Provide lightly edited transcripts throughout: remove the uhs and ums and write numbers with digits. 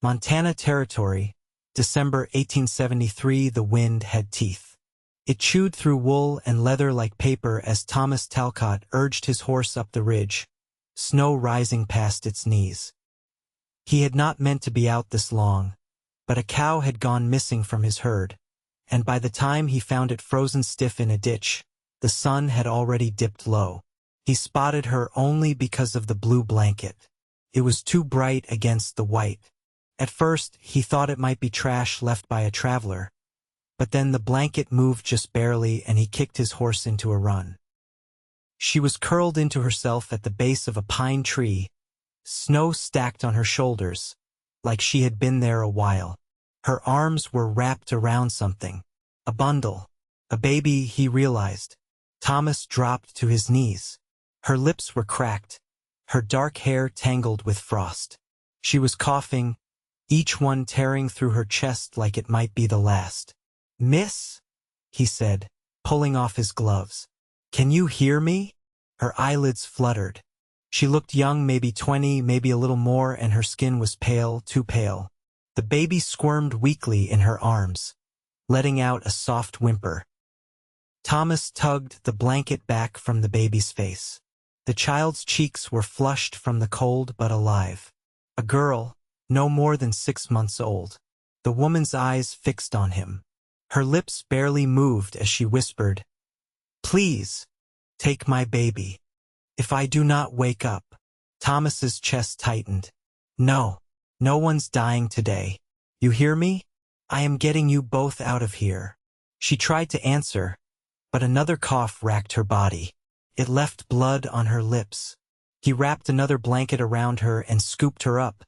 Montana Territory, December 1873. The wind had teeth. It chewed through wool and leather like paper as Thomas Talcott urged his horse up the ridge, snow rising past its knees. He had not meant to be out this long, but a cow had gone missing from his herd, and by the time he found it frozen stiff in a ditch, the sun had already dipped low. He spotted her only because of the blue blanket. It was too bright against the white. At first, he thought it might be trash left by a traveler, but then the blanket moved just barely and he kicked his horse into a run. She was curled into herself at the base of a pine tree, snow stacked on her shoulders, like she had been there a while. Her arms were wrapped around something. A bundle. A baby, he realized. Thomas dropped to his knees. Her lips were cracked, her dark hair tangled with frost. She was coughing, each one tearing through her chest like it might be the last. "Miss?" he said, pulling off his gloves. "Can you hear me?" Her eyelids fluttered. She looked young, maybe 20, maybe a little more, and her skin was pale, too pale. The baby squirmed weakly in her arms, letting out a soft whimper. Thomas tugged the blanket back from the baby's face. The child's cheeks were flushed from the cold but alive. A girl, no more than 6 months old. The woman's eyes fixed on him. Her lips barely moved as she whispered, "Please, take my baby. If I do not wake up." Thomas's chest tightened. "No, no one's dying today. You hear me? I am getting you both out of here." She tried to answer, but another cough racked her body. It left blood on her lips. He wrapped another blanket around her and scooped her up,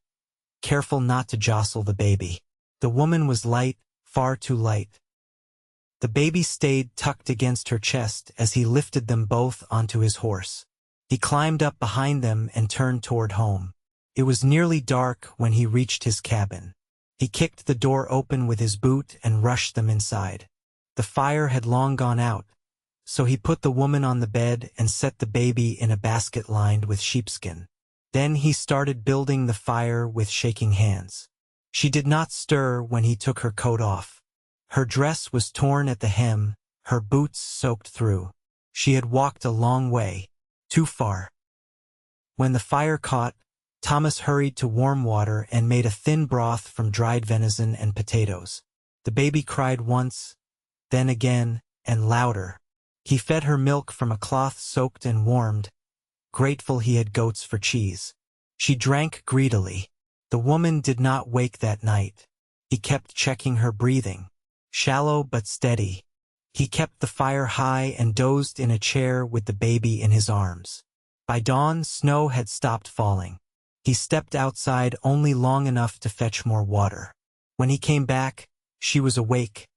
careful not to jostle the baby. The woman was light, far too light. The baby stayed tucked against her chest as he lifted them both onto his horse. He climbed up behind them and turned toward home. It was nearly dark when he reached his cabin. He kicked the door open with his boot and rushed them inside. The fire had long gone out, so he put the woman on the bed and set the baby in a basket lined with sheepskin. Then he started building the fire with shaking hands. She did not stir when he took her coat off. Her dress was torn at the hem, her boots soaked through. She had walked a long way, too far. When the fire caught, Thomas hurried to warm water and made a thin broth from dried venison and potatoes. The baby cried once, then again, and louder. He fed her milk from a cloth soaked and warmed, grateful he had goats for cheese. She drank greedily. The woman did not wake that night. He kept checking her breathing, shallow but steady. He kept the fire high and dozed in a chair with the baby in his arms. By dawn, snow had stopped falling. He stepped outside only long enough to fetch more water. When he came back, she was awake,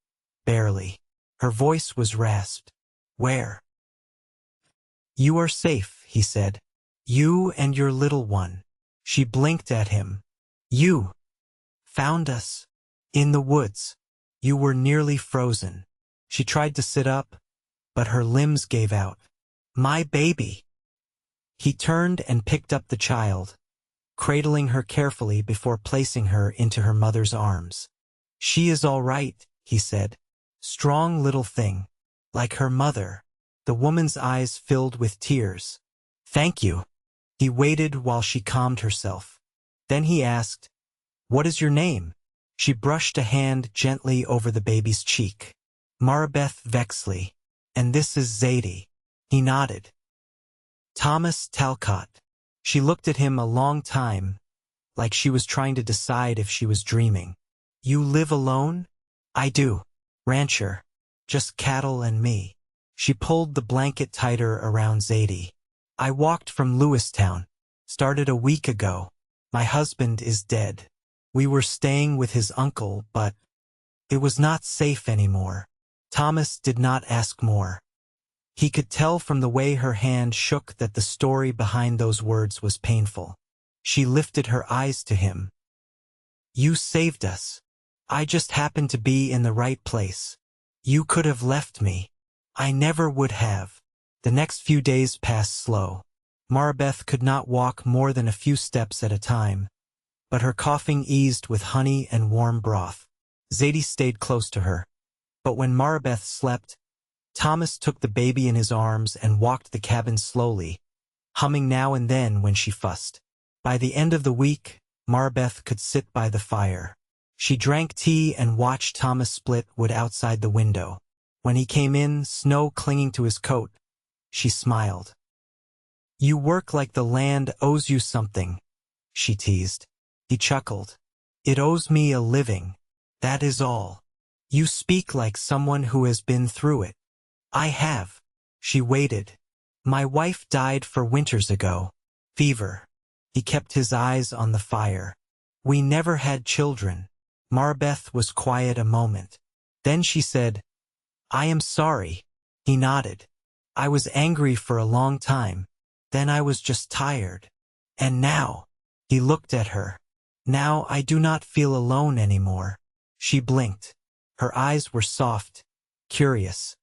barely. Her voice was rasped. "Where?" "You are safe," he said. "You and your little one." She blinked at him. "You found us in the woods. You were nearly frozen." She tried to sit up, but her limbs gave out. "My baby." He turned and picked up the child, cradling her carefully before placing her into her mother's arms. "She is all right," he said. "Strong little thing, like her mother." The woman's eyes filled with tears. "Thank you." He waited while she calmed herself. Then he asked, "What is your name?" She brushed a hand gently over the baby's cheek. "Marabeth Vexley. And this is Zadie." He nodded. "Thomas Talcott." She looked at him a long time, like she was trying to decide if she was dreaming. "You live alone?" "I do. Rancher. Just cattle and me." She pulled the blanket tighter around Zadie. "I walked from Lewistown. Started a week ago. My husband is dead. We were staying with his uncle, but it was not safe anymore." Thomas did not ask more. He could tell from the way her hand shook that the story behind those words was painful. She lifted her eyes to him. "You saved us. I just happened to be in the right place. You could have left me. I never would have." The next few days passed slow. Marabeth could not walk more than a few steps at a time, but her coughing eased with honey and warm broth. Zadie stayed close to her. But when Marabeth slept, Thomas took the baby in his arms and walked the cabin slowly, humming now and then when she fussed. By the end of the week, Marabeth could sit by the fire. She drank tea and watched Thomas split wood outside the window. When he came in, snow clinging to his coat, she smiled. "You work like the land owes you something," she teased. He chuckled. "It owes me a living, that is all. You speak like someone who has been through it." "I have." She waited. "My wife died 4 winters ago. Fever." He kept his eyes on the fire. "We never had children." Marabeth was quiet a moment. Then she said, "I am sorry." He nodded. "I was angry for a long time. Then I was just tired. And now," he looked at her, "now I do not feel alone anymore." She blinked. Her eyes were soft, curious.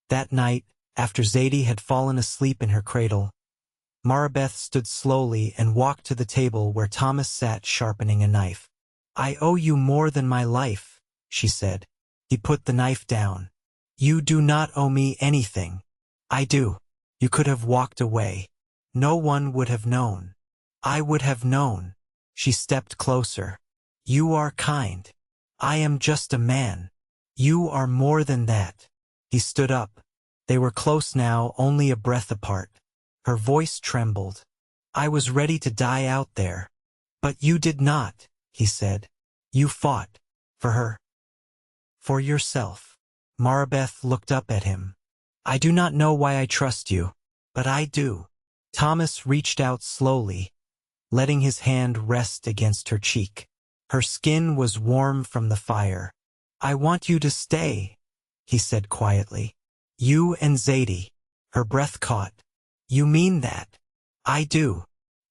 That night, after Zadie had fallen asleep in her cradle, Marabeth stood slowly and walked to the table where Thomas sat sharpening a knife. "I owe you more than my life," she said. He put the knife down. "You do not owe me anything." "I do. You could have walked away. No one would have known." "I would have known." She stepped closer. "You are kind. I am just a man. You are more than that." He stood up. They were close now, only a breath apart. Her voice trembled. "I was ready to die out there. But you did not," he said. "You fought. For her. For yourself." Marabeth looked up at him. "I do not know why I trust you, but I do." Thomas reached out slowly, letting his hand rest against her cheek. Her skin was warm from the fire. "I want you to stay," he said quietly. "You and Zadie." Her breath caught. "You mean that?" "I do."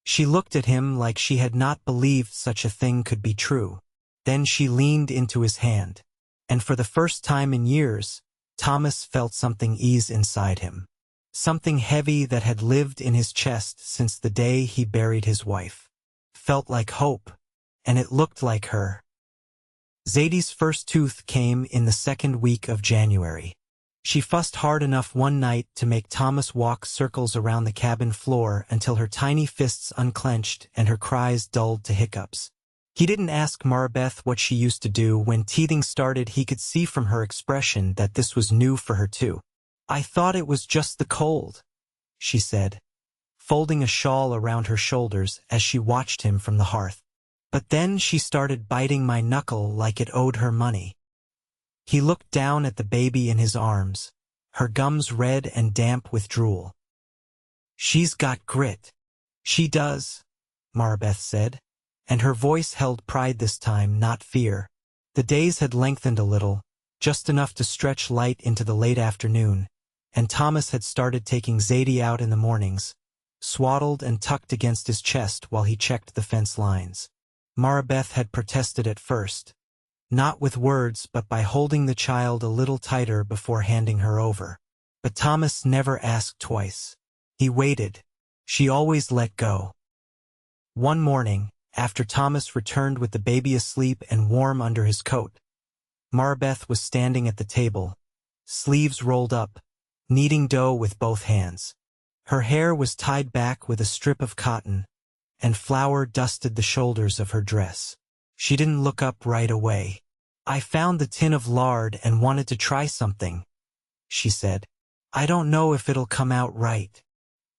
She looked at him like she had not believed such a thing could be true. Then she leaned into his hand. And for the first time in years, Thomas felt something ease inside him. Something heavy that had lived in his chest since the day he buried his wife. Felt like hope, and it looked like her. Zadie's first tooth came in the 2nd week of January. She fussed hard enough one night to make Thomas walk circles around the cabin floor until her tiny fists unclenched and her cries dulled to hiccups. He didn't ask Marabeth what she used to do. When teething started, he could see from her expression that this was new for her too. "I thought it was just the cold," she said, folding a shawl around her shoulders as she watched him from the hearth. "But then she started biting my knuckle like it owed her money." He looked down at the baby in his arms, her gums red and damp with drool. "She's got grit." "She does," Marabeth said, and her voice held pride this time, not fear. The days had lengthened a little, just enough to stretch light into the late afternoon, and Thomas had started taking Zadie out in the mornings, swaddled and tucked against his chest while he checked the fence lines. Marabeth had protested at first, not with words but by holding the child a little tighter before handing her over. But Thomas never asked twice. He waited. She always let go. One morning, after Thomas returned with the baby asleep and warm under his coat, Marabeth was standing at the table, sleeves rolled up, kneading dough with both hands. Her hair was tied back with a strip of cotton, and flour dusted the shoulders of her dress. She didn't look up right away. "I found the tin of lard and wanted to try something," she said. "I don't know if it'll come out right."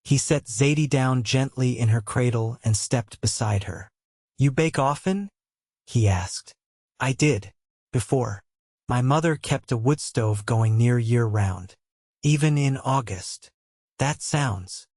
He set Zadie down gently in her cradle and stepped beside her. "You bake often?" he asked. "I did. Before. My mother kept a wood stove going near year-round. Even in August." "That sounds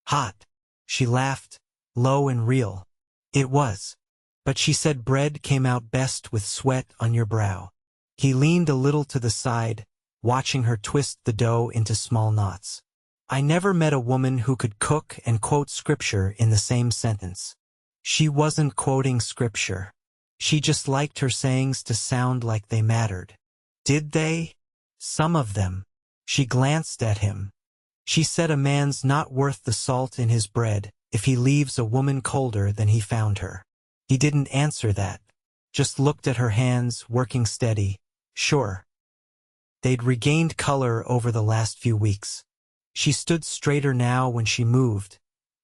hot." She laughed, low and real. "It was. But she said bread came out best with sweat on your brow." He leaned a little to the side, watching her twist the dough into small knots. "I never met a woman who could cook and quote scripture in the same sentence." She wasn't quoting scripture. She just liked her sayings to sound like they mattered. Did they? Some of them. She glanced at him. She said a man's not worth the salt in his bread if he leaves a woman colder than he found her. He didn't answer that. Just looked at her hands, working steady. Sure. They'd regained color over the last few weeks. She stood straighter now when she moved,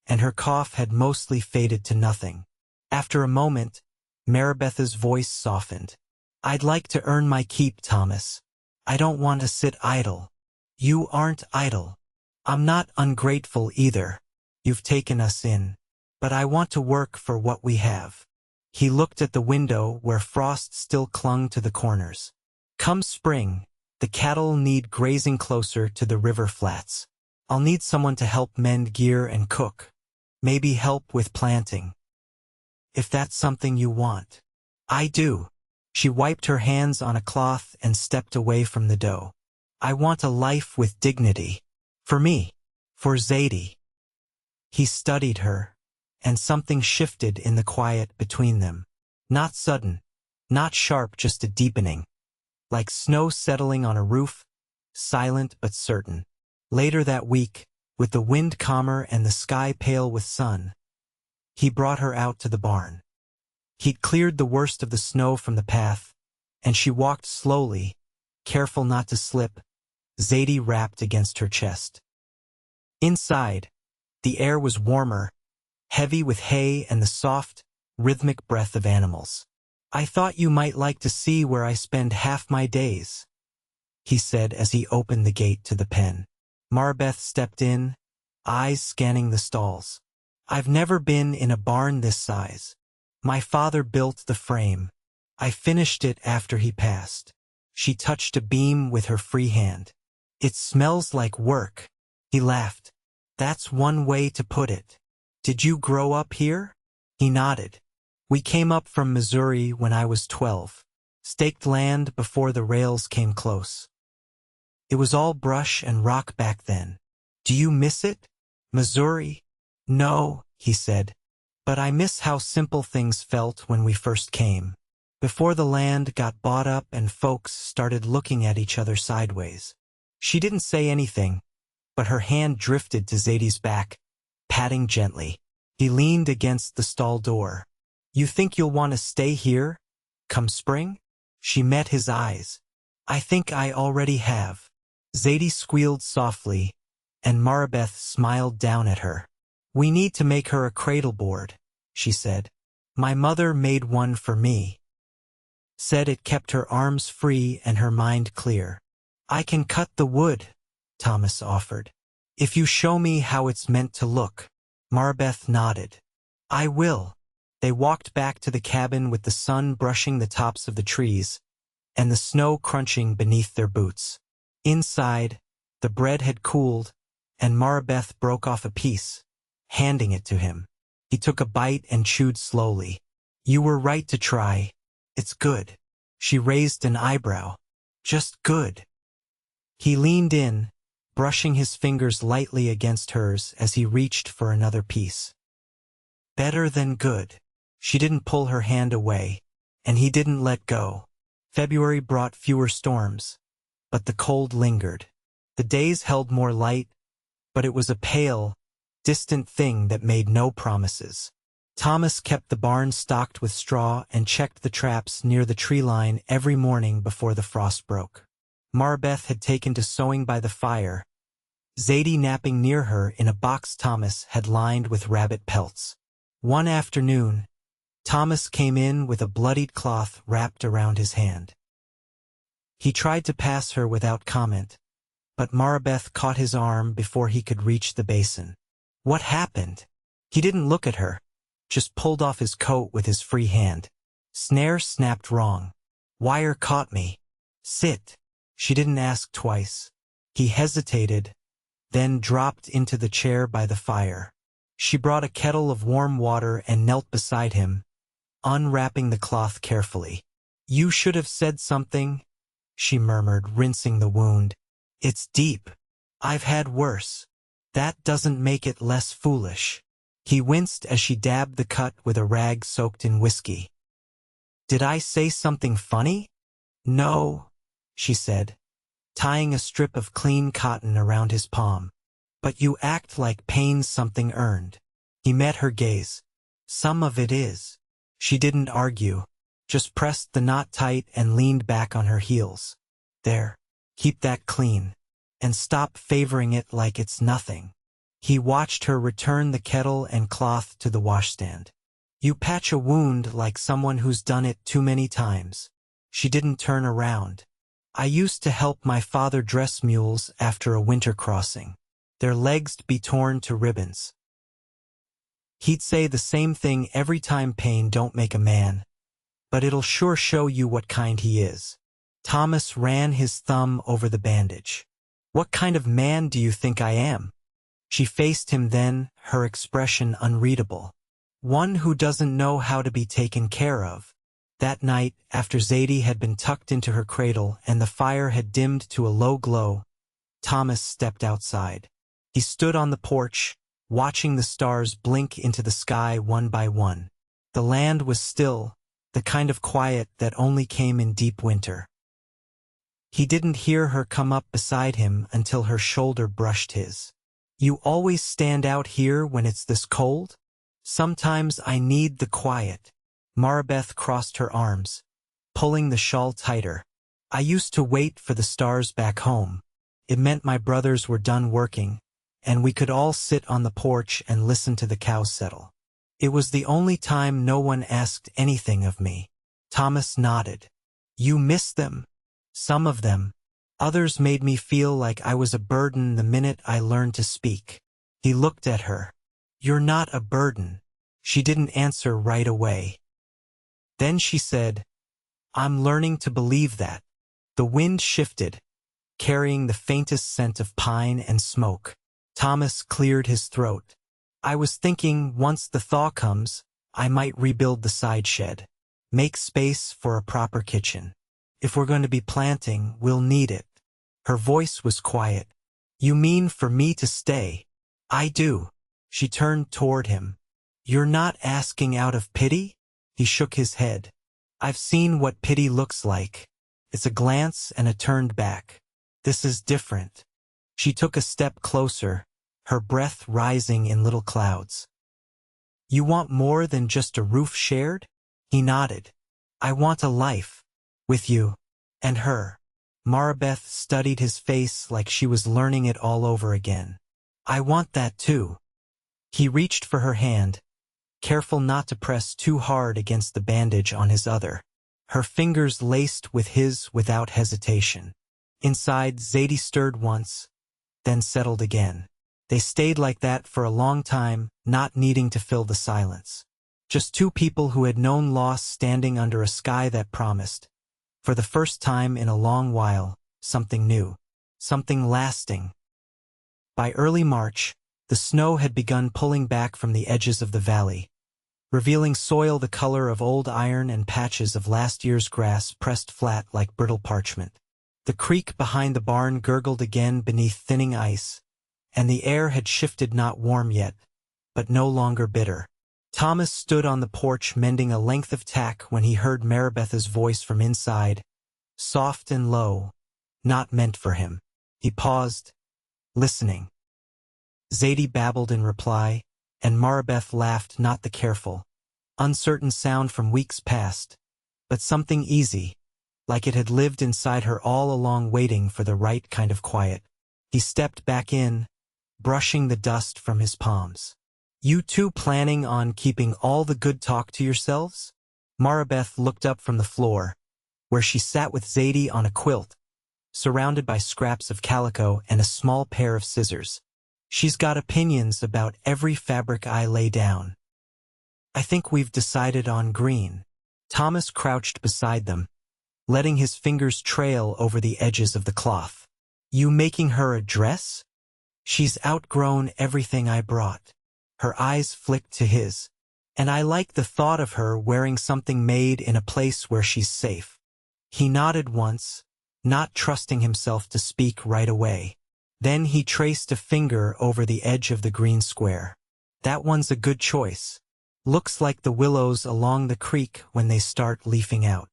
and her cough had mostly faded to nothing. After a moment, Marabeth's voice softened. I'd like to earn my keep, Thomas. I don't want to sit idle. You aren't idle. I'm not ungrateful either. You've taken us in. But I want to work for what we have. He looked at the window where frost still clung to the corners. Come spring, the cattle need grazing closer to the river flats. I'll need someone to help mend gear and cook. Maybe help with planting. If that's something you want. I do. She wiped her hands on a cloth and stepped away from the dough. I want a life with dignity. For me. For Zadie. He studied her, and something shifted in the quiet between them. Not sudden, not sharp, just a deepening. Like snow settling on a roof, silent but certain. Later that week, with the wind calmer and the sky pale with sun, he brought her out to the barn. He'd cleared the worst of the snow from the path, and she walked slowly, careful not to slip, Zadie wrapped against her chest. Inside, the air was warmer, heavy with hay and the soft, rhythmic breath of animals. I thought you might like to see where I spend half my days, he said as he opened the gate to the pen. Marabeth stepped in, eyes scanning the stalls. I've never been in a barn this size. My father built the frame. I finished it after he passed. She touched a beam with her free hand. It smells like work. He laughed. That's one way to put it. Did you grow up here? He nodded. We came up from Missouri when I was 12. Staked land before the rails came close. It was all brush and rock back then. Do you miss it? Missouri? No, he said. But I miss how simple things felt when we first came. Before the land got bought up and folks started looking at each other sideways. She didn't say anything, but her hand drifted to Zadie's back, patting gently. He leaned against the stall door. You think you'll want to stay here? Come spring? She met his eyes. I think I already have. Zadie squealed softly, and Marabeth smiled down at her. We need to make her a cradle board, she said. My mother made one for me. Said it kept her arms free and her mind clear. I can cut the wood, Thomas offered. If you show me how it's meant to look. Marabeth nodded. I will. They walked back to the cabin with the sun brushing the tops of the trees and the snow crunching beneath their boots. Inside, the bread had cooled, and Marabeth broke off a piece, handing it to him. He took a bite and chewed slowly. You were right to try. It's good. She raised an eyebrow. Just good. He leaned in, brushing his fingers lightly against hers as he reached for another piece. Better than good. She didn't pull her hand away, and he didn't let go. February brought fewer storms, but the cold lingered. The days held more light, but it was a pale, distant thing that made no promises. Thomas kept the barn stocked with straw and checked the traps near the tree line every morning before the frost broke. Marabeth had taken to sewing by the fire, Zadie napping near her in a box Thomas had lined with rabbit pelts. One afternoon, Thomas came in with a bloodied cloth wrapped around his hand. He tried to pass her without comment, but Marabeth caught his arm before he could reach the basin. What happened? He didn't look at her, just pulled off his coat with his free hand. Snare snapped wrong. Wire caught me. Sit. She didn't ask twice. He hesitated, then dropped into the chair by the fire. She brought a kettle of warm water and knelt beside him, unwrapping the cloth carefully. You should have said something, she murmured, rinsing the wound. It's deep. I've had worse. That doesn't make it less foolish. He winced as she dabbed the cut with a rag soaked in whiskey. Did I say something funny? No, she said, tying a strip of clean cotton around his palm. But you act like pain's something earned. He met her gaze. Some of it is. She didn't argue, just pressed the knot tight and leaned back on her heels. There, keep that clean, and stop favoring it like it's nothing. He watched her return the kettle and cloth to the washstand. You patch a wound like someone who's done it too many times. She didn't turn around. I used to help my father dress mules after a winter crossing. Their legs'd be torn to ribbons. He'd say the same thing every time: pain don't make a man, but it'll sure show you what kind he is. Thomas ran his thumb over the bandage. What kind of man do you think I am? She faced him then, her expression unreadable. One who doesn't know how to be taken care of. That night, after Zadie had been tucked into her cradle and the fire had dimmed to a low glow, Thomas stepped outside. He stood on the porch, watching the stars blink into the sky one by one. The land was still, the kind of quiet that only came in deep winter. He didn't hear her come up beside him until her shoulder brushed his. You always stand out here when it's this cold? Sometimes I need the quiet. Marabeth crossed her arms, pulling the shawl tighter. I used to wait for the stars back home. It meant my brothers were done working, and we could all sit on the porch and listen to the cows settle. It was the only time no one asked anything of me. Thomas nodded. You miss them? Some of them. Others made me feel like I was a burden the minute I learned to speak. He looked at her. You're not a burden. She didn't answer right away. Then she said, I'm learning to believe that. The wind shifted, carrying the faintest scent of pine and smoke. Thomas cleared his throat. I was thinking once the thaw comes, I might rebuild the side shed. Make space for a proper kitchen. If we're going to be planting, we'll need it. Her voice was quiet. You mean for me to stay? I do. She turned toward him. You're not asking out of pity? He shook his head. I've seen what pity looks like. It's a glance and a turned back. This is different. She took a step closer, her breath rising in little clouds. You want more than just a roof shared? He nodded. I want a life. With you. And her. Marabeth studied his face like she was learning it all over again. I want that too. He reached for her hand, careful not to press too hard against the bandage on his other. Her fingers laced with his without hesitation. Inside, Zadie stirred once, then settled again. They stayed like that for a long time, not needing to fill the silence. Just two people who had known loss standing under a sky that promised, for the first time in a long while, something new, something lasting. By early March, the snow had begun pulling back from the edges of the valley, revealing soil the color of old iron and patches of last year's grass pressed flat like brittle parchment. The creek behind the barn gurgled again beneath thinning ice, and the air had shifted, not warm yet, but no longer bitter. Thomas stood on the porch mending a length of tack when he heard Marabeth's voice from inside, soft and low, not meant for him. He paused, listening. Zadie babbled in reply, and Marabeth laughed, not the careful, uncertain sound from weeks past, but something easy, like it had lived inside her all along, waiting for the right kind of quiet. He stepped back in, brushing the dust from his palms. You two planning on keeping all the good talk to yourselves? Marabeth looked up from the floor, where she sat with Zadie on a quilt, surrounded by scraps of calico and a small pair of scissors. She's got opinions about every fabric I lay down. I think we've decided on green. Thomas crouched beside them, letting his fingers trail over the edges of the cloth. You making her a dress? She's outgrown everything I brought. Her eyes flicked to his. And I like the thought of her wearing something made in a place where she's safe. He nodded once, not trusting himself to speak right away. Then he traced a finger over the edge of the green square. That one's a good choice. Looks like the willows along the creek when they start leafing out.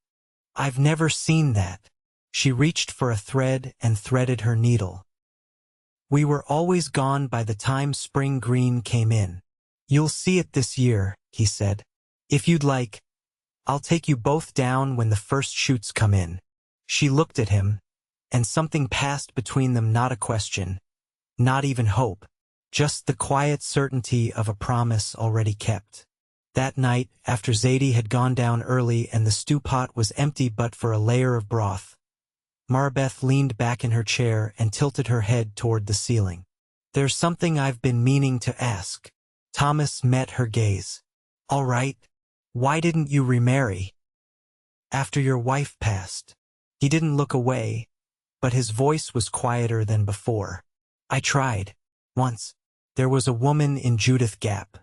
I've never seen that. She reached for a thread and threaded her needle. We were always gone by the time spring green came in. You'll see it this year, he said. If you'd like, I'll take you both down when the first shoots come in. She looked at him, and something passed between them, not a question, not even hope, just the quiet certainty of a promise already kept. That night, after Zadie had gone down early and the stew pot was empty but for a layer of broth, Marabeth leaned back in her chair and tilted her head toward the ceiling. There's something I've been meaning to ask. Thomas met her gaze. All right, why didn't you remarry? After your wife passed. He didn't look away, but his voice was quieter than before. I tried. Once. There was a woman in Judith Gap.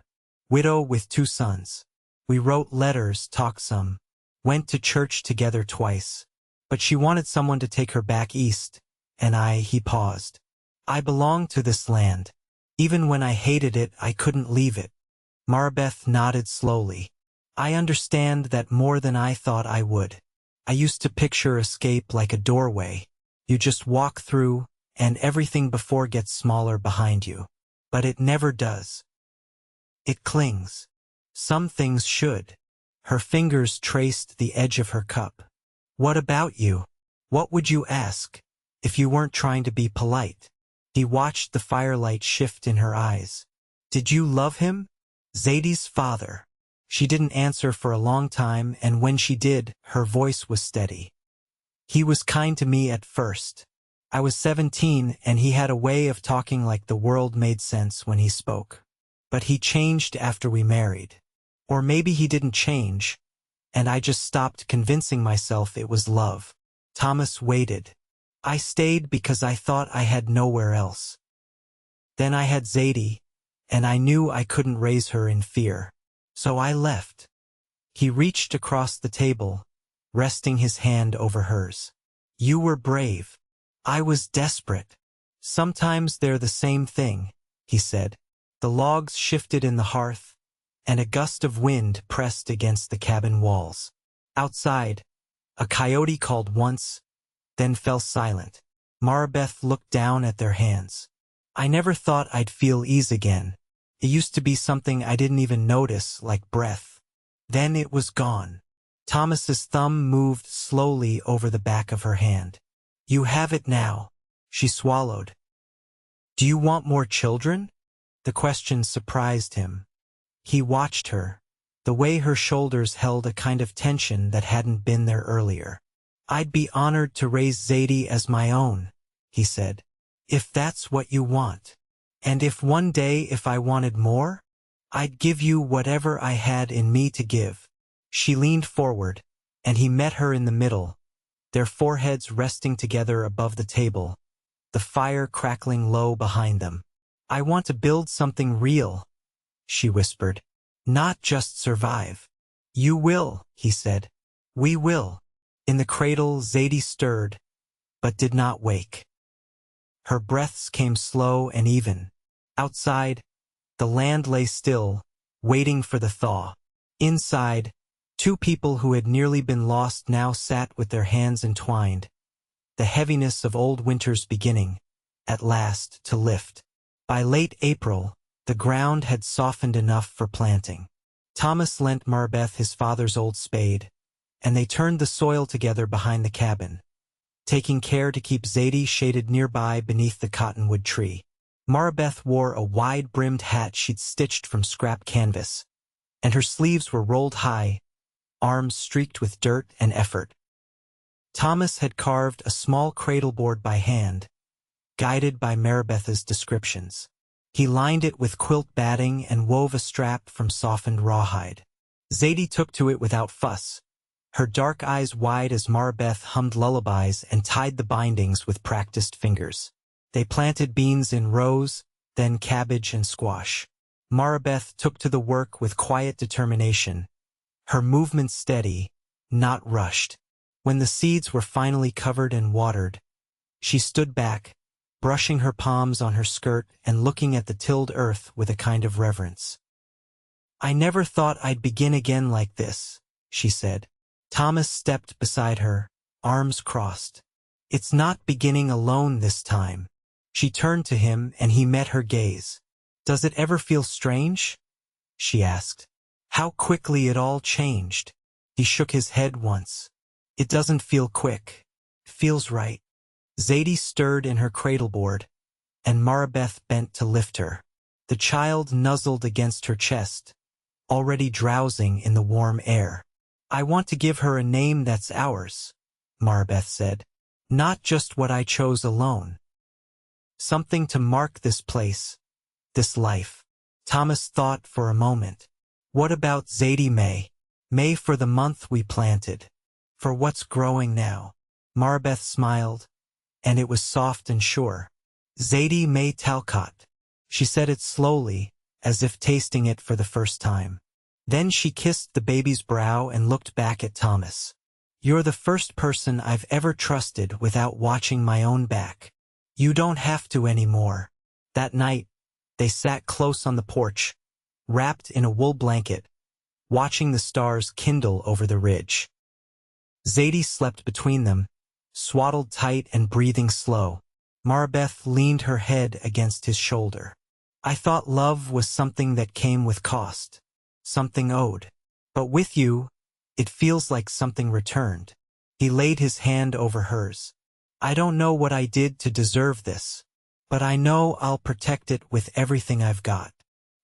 Widow with 2 sons. We wrote letters, talked some, went to church together twice. But she wanted someone to take her back east, and he paused. I belonged to this land. Even when I hated it, I couldn't leave it. Marabeth nodded slowly. I understand that more than I thought I would. I used to picture escape like a doorway. You just walk through, and everything before gets smaller behind you. But it never does. It clings. Some things should. Her fingers traced the edge of her cup. What about you? What would you ask, if you weren't trying to be polite? He watched the firelight shift in her eyes. Did you love him? Zadie's father. She didn't answer for a long time, and when she did, her voice was steady. He was kind to me at first. I was 17, and he had a way of talking like the world made sense when he spoke. But he changed after we married. Or maybe he didn't change, and I just stopped convincing myself it was love. Thomas waited. I stayed because I thought I had nowhere else. Then I had Zadie, and I knew I couldn't raise her in fear. So I left. He reached across the table, resting his hand over hers. You were brave. I was desperate. Sometimes they're the same thing, he said. The logs shifted in the hearth, and a gust of wind pressed against the cabin walls. Outside, a coyote called once, then fell silent. Marabeth looked down at their hands. I never thought I'd feel ease again. It used to be something I didn't even notice, like breath. Then it was gone. Thomas's thumb moved slowly over the back of her hand. You have it now. She swallowed. Do you want more children? The question surprised him. He watched her, the way her shoulders held a kind of tension that hadn't been there earlier. I'd be honored to raise Zadie as my own, he said, if that's what you want. And if one day if I wanted more, I'd give you whatever I had in me to give. She leaned forward, and he met her in the middle, their foreheads resting together above the table, the fire crackling low behind them. I want to build something real, she whispered. Not just survive. You will, he said. We will. In the cradle, Zadie stirred, but did not wake. Her breaths came slow and even. Outside, the land lay still, waiting for the thaw. Inside, 2 people who had nearly been lost now sat with their hands entwined, the heaviness of old winter's beginning, at last, to lift. By late April, the ground had softened enough for planting. Thomas lent Marabeth his father's old spade, and they turned the soil together behind the cabin, taking care to keep Zadie shaded nearby beneath the cottonwood tree. Marabeth wore a wide-brimmed hat she'd stitched from scrap canvas, and her sleeves were rolled high, arms streaked with dirt and effort. Thomas had carved a small cradleboard by hand, guided by Marabeth's descriptions. He lined it with quilt batting and wove a strap from softened rawhide. Zadie took to it without fuss, her dark eyes wide as Marabeth hummed lullabies and tied the bindings with practiced fingers. They planted beans in rows, then cabbage and squash. Marabeth took to the work with quiet determination, her movements steady, not rushed. When the seeds were finally covered and watered, she stood back, brushing her palms on her skirt and looking at the tilled earth with a kind of reverence. I never thought I'd begin again like this, she said. Thomas stepped beside her, arms crossed. It's not beginning alone this time. She turned to him and he met her gaze. Does it ever feel strange? She asked. How quickly it all changed. He shook his head once. It doesn't feel quick. It feels right. Zadie stirred in her cradleboard, and Marabeth bent to lift her. The child nuzzled against her chest, already drowsing in the warm air. I want to give her a name that's ours, Marabeth said. Not just what I chose alone. Something to mark this place, this life. Thomas thought for a moment. What about Zadie May? May for the month we planted. For what's growing now. Marabeth smiled, and it was soft and sure. Zadie May Talcott. She said it slowly, as if tasting it for the first time. Then she kissed the baby's brow and looked back at Thomas. You're the first person I've ever trusted without watching my own back. You don't have to anymore. That night, they sat close on the porch, wrapped in a wool blanket, watching the stars kindle over the ridge. Zadie slept between them, swaddled tight and breathing slow. Marabeth leaned her head against his shoulder. I thought love was something that came with cost, something owed. But with you, it feels like something returned. He laid his hand over hers. I don't know what I did to deserve this, but I know I'll protect it with everything I've got.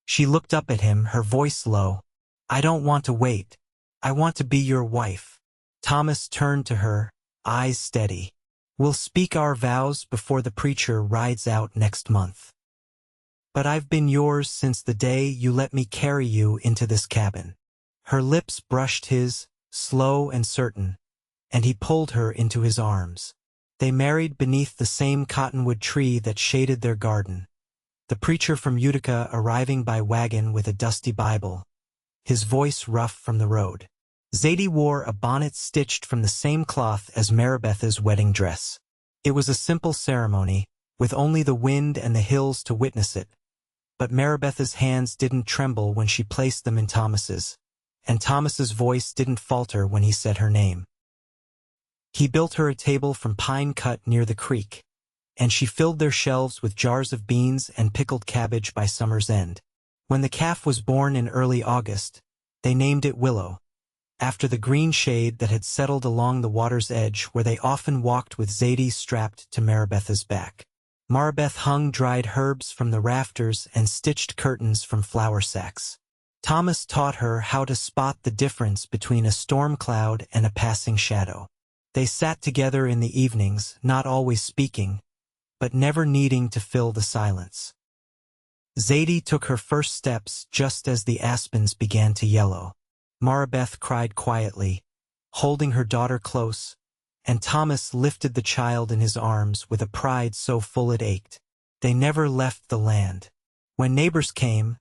She looked up at him, her voice low. I don't want to wait. I want to be your wife. Thomas turned to her, eyes steady. We'll speak our vows before the preacher rides out next month. But I've been yours since the day you let me carry you into this cabin. Her lips brushed his, slow and certain, and he pulled her into his arms. They married beneath the same cottonwood tree that shaded their garden. The preacher from Utica arriving by wagon with a dusty Bible, his voice rough from the road. Zadie wore a bonnet stitched from the same cloth as Marabeth's wedding dress. It was a simple ceremony, with only the wind and the hills to witness it. But Marabeth's hands didn't tremble when she placed them in Thomas's, and Thomas's voice didn't falter when he said her name. He built her a table from pine cut near the creek, and she filled their shelves with jars of beans and pickled cabbage by summer's end. When the calf was born in early August, they named it Willow, after the green shade that had settled along the water's edge where they often walked with Zadie strapped to Marabeth's back. Marabeth hung dried herbs from the rafters and stitched curtains from flour sacks. Thomas taught her how to spot the difference between a storm cloud and a passing shadow. They sat together in the evenings, not always speaking, but never needing to fill the silence. Zadie took her first steps just as the aspens began to yellow. Marabeth cried quietly, holding her daughter close, and Thomas lifted the child in his arms with a pride so full it ached. They never left the land. When neighbors came,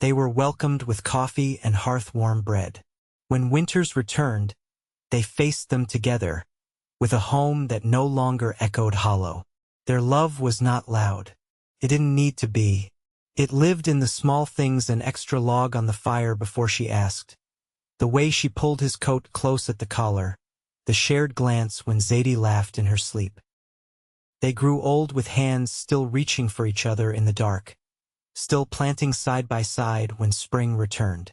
they were welcomed with coffee and hearth-warm bread. When winters returned, they faced them together, with a home that no longer echoed hollow. Their love was not loud. It didn't need to be. It lived in the small things, an extra log on the fire before she asked, the way she pulled his coat close at the collar, the shared glance when Zadie laughed in her sleep. They grew old with hands still reaching for each other in the dark, still planting side by side when spring returned.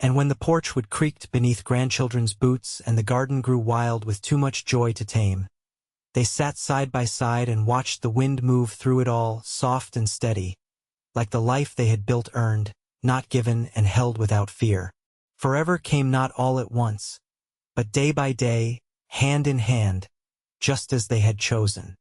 And when the porch would creak beneath grandchildren's boots and the garden grew wild with too much joy to tame, they sat side by side and watched the wind move through it all, soft and steady, like the life they had built earned, not given and held without fear. Forever came not all at once, but day by day, hand in hand, just as they had chosen.